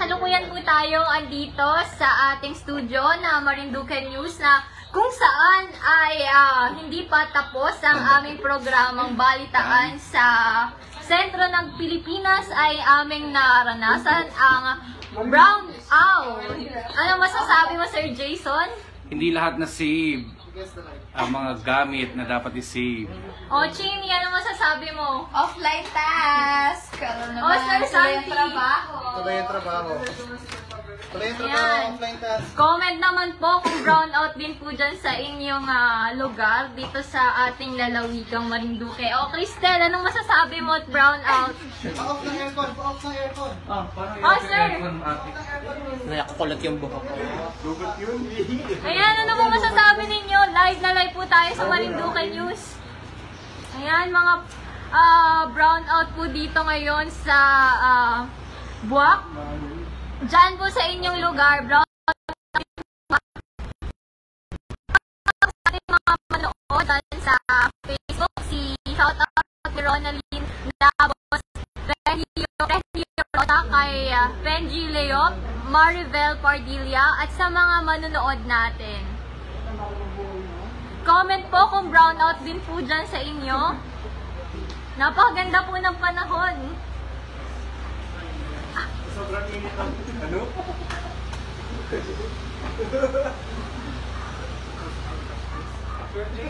kasalukuyan po tayo andito sa ating studio na Marinduque News na kung saan ay hindi pa tapos ang aming programang balitaan sa sentro ng Pilipinas ay aming naranasan ang brown out. Ano masasabi mo, Sir Jason? Hindi lahat na save ang mga gamit na dapat i-save. O, Chini, ano masasabi mo? Offline task. O, Sir Santi. Tuloy yung trabaho. Tuloy yung trabaho, offline task. Comment naman po kung brown out din po dyan sa inyong lugar dito sa ating lalawigang Marinduque. O, Cristel, anong masasabi mo at brown out? Pa-off ng aircon, pa-off ng aircon. Oh, sir! Nakakulat yung buhok ko. Ayan, ano mo masasabi ninyo? Live na live po tayo sa Marinduque News. Ayan, mga brown out po dito ngayon sa Buwak. Diyan po sa inyong lugar, brown out sa ating mga manood sa Facebook. Shout out kay Ronaline Dabos, Regio Rota, kay Benji Leop, Maribel Pardilla, at sa mga manonood natin. Comment po kung brown out din po dyan sa inyo. Napakaganda po ng panahon. Sobrang init ang ano?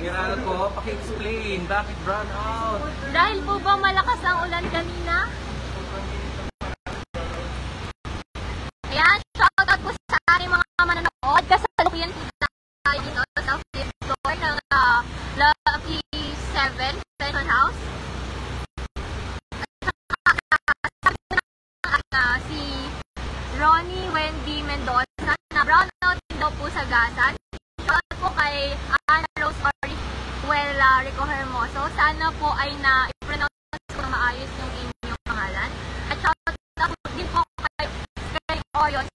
Kailangan ko, paki-explain, bakit brown out? Dahil po ba malakas ang ulan kanina? Ayan, shoutout po sa ating mga manonood. Kasalukuyan po tayo dito sa 5th floor ng Lucky 7 Session House. Si Ronnie Wendy Mendoza na brown out din daw po sa Gasan. Shoutout po kay Ana Rose Rico Hermoso. Sana po ay na-pronounce ko na maayos yung inyong pangalan. At shoutout din po kay Oyon